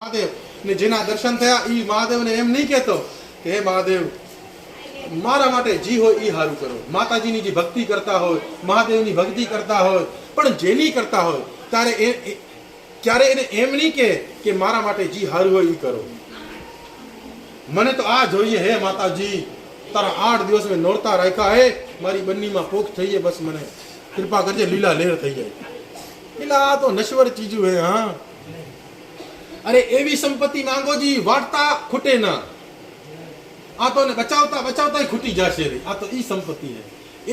મહાદેવ ને જેના દર્શન થયા ઈ મહાદેવને એમ નહીં કહેતો કે હે મહાદેવ મારા માટે જી હોય ઈ હારું કરો. માતાજીની જે ભક્તિ કરતા હોય, મહાદેવની ભક્તિ કરતા હોય, પણ જેની કરતા હોય ત્યારે ક્યારે એને એમ નહીં કે મારા માટે જી હારું હોય ઈ કરો. મને તો આ જોઈએ હે માતાજી, તારા 8 દિવસ મેં નોરતા રાખ્યા હે, મારી બંનીમાં પોખ થઈ જાય, બસ મને કૃપા કરજે, લીલા લહેર થઈ જાય. એટલે આ તો નશ્વર ચીજું હે. હા, અરે એવી સંપત્તિ માંગો જી વાટતા ખૂટે ના. આ તો ને બચાવતા બચાવતા ખૂટી જશે રે. આ તો ઈ સંપત્તિ હે.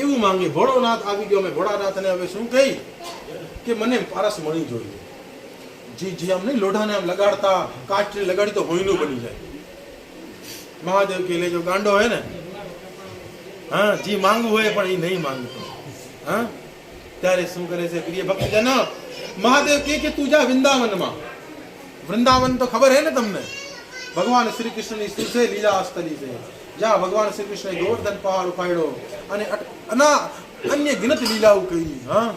એવું માંગે. ભોળોનાથ આવી ગયો. અમે ભોળાનાથને હવે શું કહી કે મને પારસ મળી જોઈએ. જી આમ નહીં લોઢાને આમ લગાડતા, કાચને લગાડી તો હોઈનું બની જાય. મહાદેવ કે લેજો ગાંડો હે ને. હા, જી માંગવું હોય પણ એ નહીં માંગતો. હા, ત્યારે શું કરે છે પ્રિય ભક્તજન, મહાદેવ કે તું જા વૃંદાવનમાં. વૃંદાવન તો ખબર હે ને તમને, ભગવાન શ્રી કૃષ્ણની શું છે લીલા સ્થલી છે. જ્યાં ભગવાન શ્રી કૃષ્ણએ ગોવર્ધન પહાડ ઉપાડ્યો અને અન્ય ગિનત લીલાઓ કરી. હા,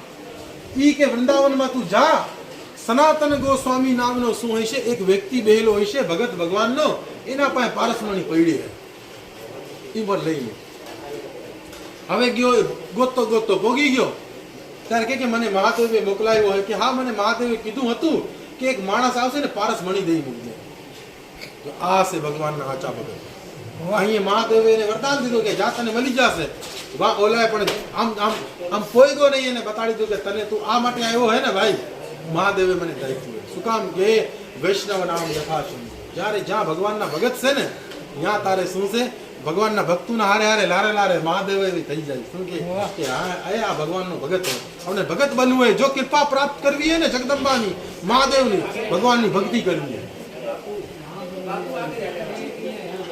ઈ કે વૃંદાવનમાં તું જા. સનાતન ગોસ્વામી નામનો શું હોય છે, એક વ્યક્તિ બેહેલો હોય છે ભગત ભગવાનનો, એના પાસે પારસમણી પડી છે. ઈ પર લઈ હવે ગયો, ગોતતો ભોગી ગયો. ત્યારે કે મને મહાદેવે મોકલાયો હોય કે હા, મને મહાદેવે કીધું હતું કે એક માણસ આવશે ને પારસ મણી દઈ મૂકજે. તો આ છે ભગવાનના સાચા ભગત. અહીંયા મહાદેવે એને વરદાન દીધું કે જા તને મળી જશે. વાહ, ઓલાએ પણ આમ પોઈગો નહીં, એને બતાડી દીધું કે તને તું આ માટે આવ્યો હે ને ભાઈ, મહાદેવે મને દાખ્યું. શું કામ કે વૈષ્ણવ નામ યથાશમ. જ્યારે જ્યાં ભગવાનના ભગત છે ને ત્યાં તારે શું છે, ભગવાનના ભક્તોના હારે લારે મહાદેવ થઈ જાય. શું કે આ ભગવાનનો ભગત હોય. આપણે ભગત બનવું હોય, જો કૃપા પ્રાપ્ત કરવી હોય ને જગદંબાની, મહાદેવની, ભગવાનની ભક્તિ કરવી.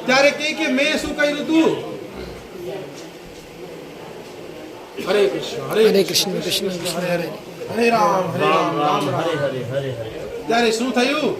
ત્યારે કે મેં શું કર્યું તું. હરે કૃષ્ણ હરે કૃષ્ણ કૃષ્ણ હરે હરે, હરે રામ રામ રામ હરે હરે. ત્યારે શું થયું,